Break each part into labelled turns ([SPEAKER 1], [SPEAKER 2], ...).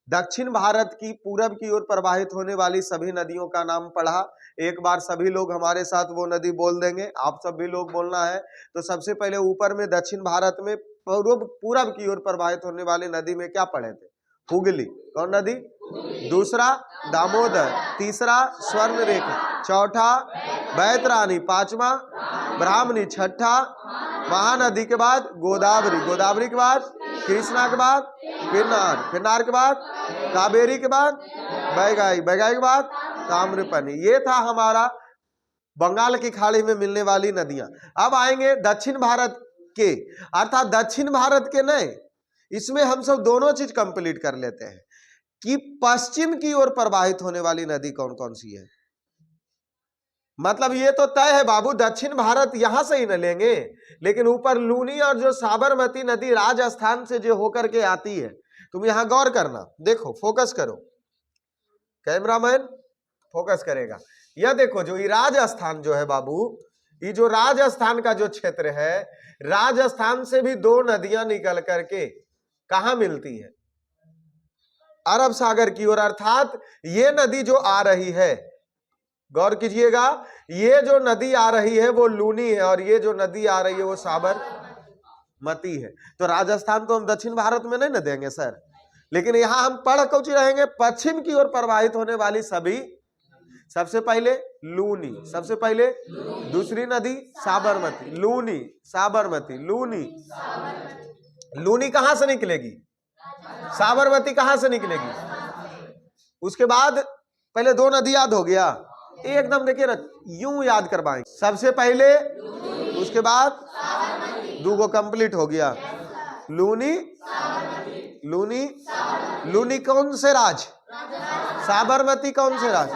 [SPEAKER 1] दक्षिण भारत की पूरब की ओर प्रवाहित होने वाली सभी नदियों का नाम पढ़ा। एक बार सभी लोग हमारे साथ वो नदी बोल देंगे, आप सभी लोग बोलना है। तो सबसे पहले ऊपर में दक्षिण भारत में पूरब की ओर प्रवाहित होने वाली नदी में क्या पढ़े थे? हुगली। कौन नदी? दूसरा दामोदर, तीसरा स्वर्णरेखा, चौथा बैतरानी, पांचवा ब्राह्मणी, छठा महानदी के बाद गोदावरी, गोदावरी के बाद कृष्णा के बाद पिन्नार, पिन्नार के बाद कावेरी के बाद बैगाई, बैगाई के बाद ताम्रपनी। ये था हमारा बंगाल की खाड़ी में मिलने वाली नदियां। अब आएंगे दक्षिण भारत के, अर्थात दक्षिण भारत के नहीं, इसमें हम सब दोनों चीज कंप्लीट कर लेते हैं कि पश्चिम की ओर प्रवाहित होने वाली नदी कौन कौन सी है। मतलब ये तो तय है बाबू, दक्षिण भारत यहां से ही न लेंगे, लेकिन ऊपर लूनी और जो साबरमती नदी राजस्थान से जो होकर के आती है, तुम यहां गौर करना, देखो, फोकस करो, कैमरामैन फोकस करेगा। यह देखो, जो ये राजस्थान जो है बाबू, ये जो राजस्थान का जो क्षेत्र है, राजस्थान से भी दो नदियां निकल करके कहां मिलती है? अरब सागर की ओर। अर्थात ये नदी जो आ रही है, गौर कीजिएगा, ये जो नदी आ रही है वो लूनी है, और ये जो नदी आ रही है वो साबरमती है। तो राजस्थान तो हम दक्षिण भारत में नहीं न देंगे सर, लेकिन यहां हम पढ़ कुछ रहेंगे, पश्चिम की ओर प्रवाहित होने वाली सभी, सबसे पहले लूनी, सबसे पहले दूसरी नदी साबरमती, लूनी साबरमती, लूनी, लूनी कहां से निकलेगी? साबरमती कहां से निकलेगी? उसके बाद पहले दो नदी याद हो गया, एकदम देखिए ना, यूं याद करवाएंगे, सबसे पहले, उसके बाद दूगो कंप्लीट हो गया, लूनी, लूनी, लूनी कौन से राज? साबरमती कौन से राज?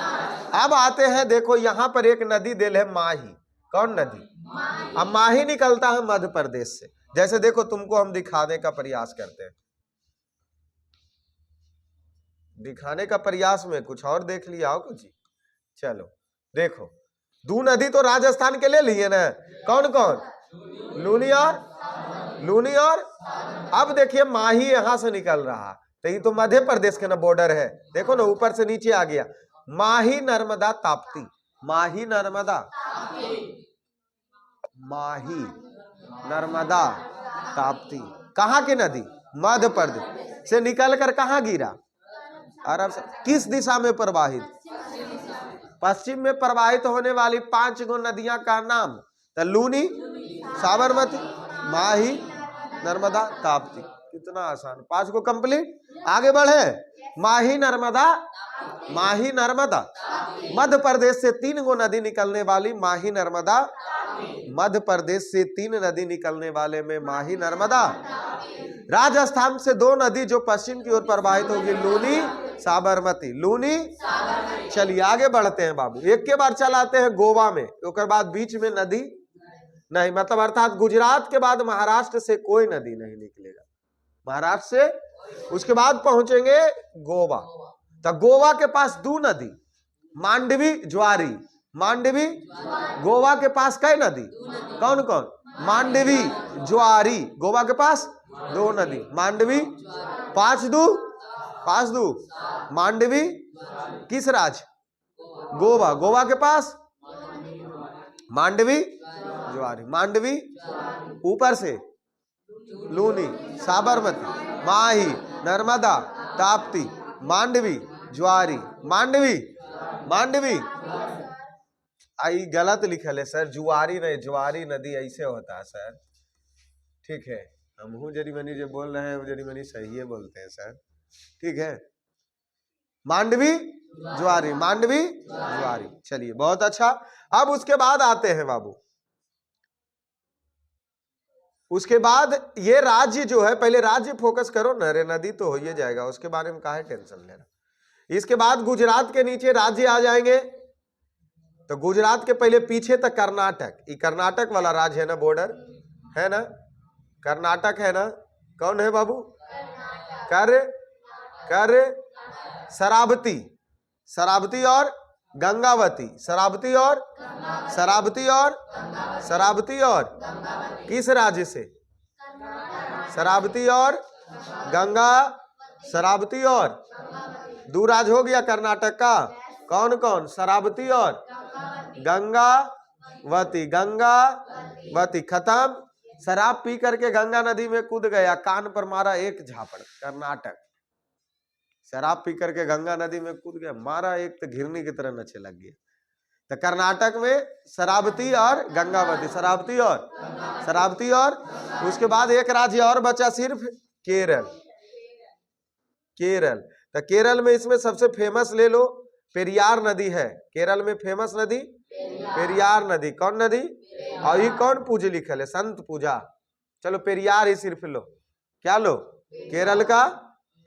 [SPEAKER 1] अब आते हैं, देखो यहां पर एक नदी दिल है माही। कौन नदी? अब माही निकलता है मध्य प्रदेश से। जैसे देखो, तुमको हम दिखाने का प्रयास करते हैं, दिखाने का प्रयास में कुछ और देख लिया हो कुछ। चलो देखो, दो नदी तो राजस्थान के ले लिए ना, कौन कौन? लूनी और, लूनी और, अब देखिए माही यहां से निकल रहा, तो ये तो मध्य प्रदेश के ना बॉर्डर है, देखो ना ऊपर से नीचे आ गया, माही नर्मदा ताप्ती, माही नर्मदा, माही नर्मदा ताप्ती, कहां की नदी? मध्य प्रदेश से निकल कर कहां गिरा? अरब। किस दिशा में प्रवाहित? पश्चिम में प्रवाहित होने वाली 5 गो नदियां का नाम, तो लूनी, साबरमती, माही, नर्मदा, ताप्ती। कितना आसान, 5 को कंप्लीट। आगे बढ़े, माही नर्मदा, माही नर्मदा, मध्य प्रदेश से 3 गो नदी निकलने वाली माही नर्मदा, मध्य प्रदेश से 3 नदी निकलने वाले में माही नर्मदा। राजस्थान से 2 नदी जो पश्चिम की ओर प्रवाहित होगी, लूनी, साबरमती, लूनी। चलिए आगे बढ़ते हैं बाबू, एक के बार चलाते हैं गोवा में, उसके बाद बीच में नदी नहीं, मतलब अर्थात गुजरात के बाद महाराष्ट्र से कोई नदी नहीं निकलेगा, महाराष्ट्र से। उसके बाद पहुंचेंगे गोवा, तो गोवा के पास 2 नदी, मांडवी, ज्वारी, मांडवी। गोवा के पास कई नदी? कौन कौन? मांडवी, ज्वारी। गोवा के पास 2 नदी, मांडवी, 5 दू, 5 दू, मांडवी। किस राज? गोवा। गोवा के पास मांडवी, ज्वारी, मांडवी, ऊपर से लूनी, साबरमती, माही, नर्मदा, ताप्ती, मांडवी, ज्वारी, मांडवी, मांडवी। आई गलत लिखल है सर, जुआरी नहीं, ज्वारी नदी ऐसे होता है सर, ठीक है। हम हूँ जरीमनी जो बोल रहे हैं, जरीमनी सही है बोलते हैं सर, ठीक है। मांडवी, ज्वारी, मांडवी, ज्वारी। चलिए बहुत अच्छा। अब उसके बाद आते हैं बाबू, उसके बाद ये राज्य जो है, पहले राज्य फोकस करो ना रे, नदी तो हो ही जाएगा, उसके बारे में काहे टेंशन लेना। इसके बाद गुजरात के नीचे राज्य आ जाएंगे, तो गुजरात के पहले पीछे तक कर्नाटक, ये कर्नाटक वाला राज्य है ना, बॉर्डर है ना, कर्नाटक है ना। कौन है बाबू? कर शरावती, शरावती और गंगावती, शरावती और, शरावती और, शरावती और, किस राज्य से? शरावती और गंगावती, शरावती और दूर आज हो गया कर्नाटक का। कौन कौन? शरावती और गंगावती। गंगावती खत्म। शराब पी करके गंगा नदी में कूद गया, कान पर मारा एक झापड़। कर्नाटक शराब पी करके गंगा नदी में कूद गया, मारा एक तो घिरनी की तरह नचे लग गया। तो कर्नाटक में शरावती और गंगावती, शरावती और उसके बाद एक राज्य और बचा सिर्फ, केरल। केरल, तो केरल में इसमें सबसे फेमस ले लो, पेरियार नदी है। केरल में फेमस नदी पेरियार नदी। कौन नदी? और ये कौन पूजा लिखल है? संत पूजा। चलो पेरियार ही सिर्फ लो। क्या लो? केरल का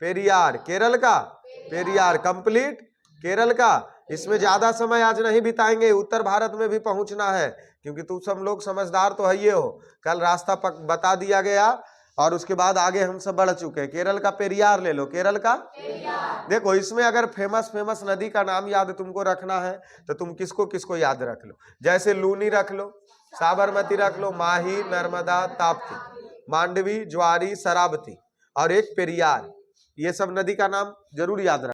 [SPEAKER 1] पेरियार, केरल का पेरियार कंप्लीट। केरल का, इसमें ज्यादा समय आज नहीं बिताएंगे, उत्तर भारत में भी पहुंचना है, क्योंकि तुम सब लोग समझदार तो है ये हो। कल रास्ता बता दिया गया और उसके बाद आगे हम सब बढ़ चुके हैं। केरल का पेरियार ले लो, केरल का देखो, इसमें अगर फेमस नदी का नाम याद तुमको रखना है तो तुम किसको किसको याद रख लो। जैसे लूनी रख लो, साबरमती रख लो, माही, नर्मदा, ताप्ती, मांडवी, ज्वारी, शरावती और एक पेरियार। ये सब नदी का नाम जरूर याद रख।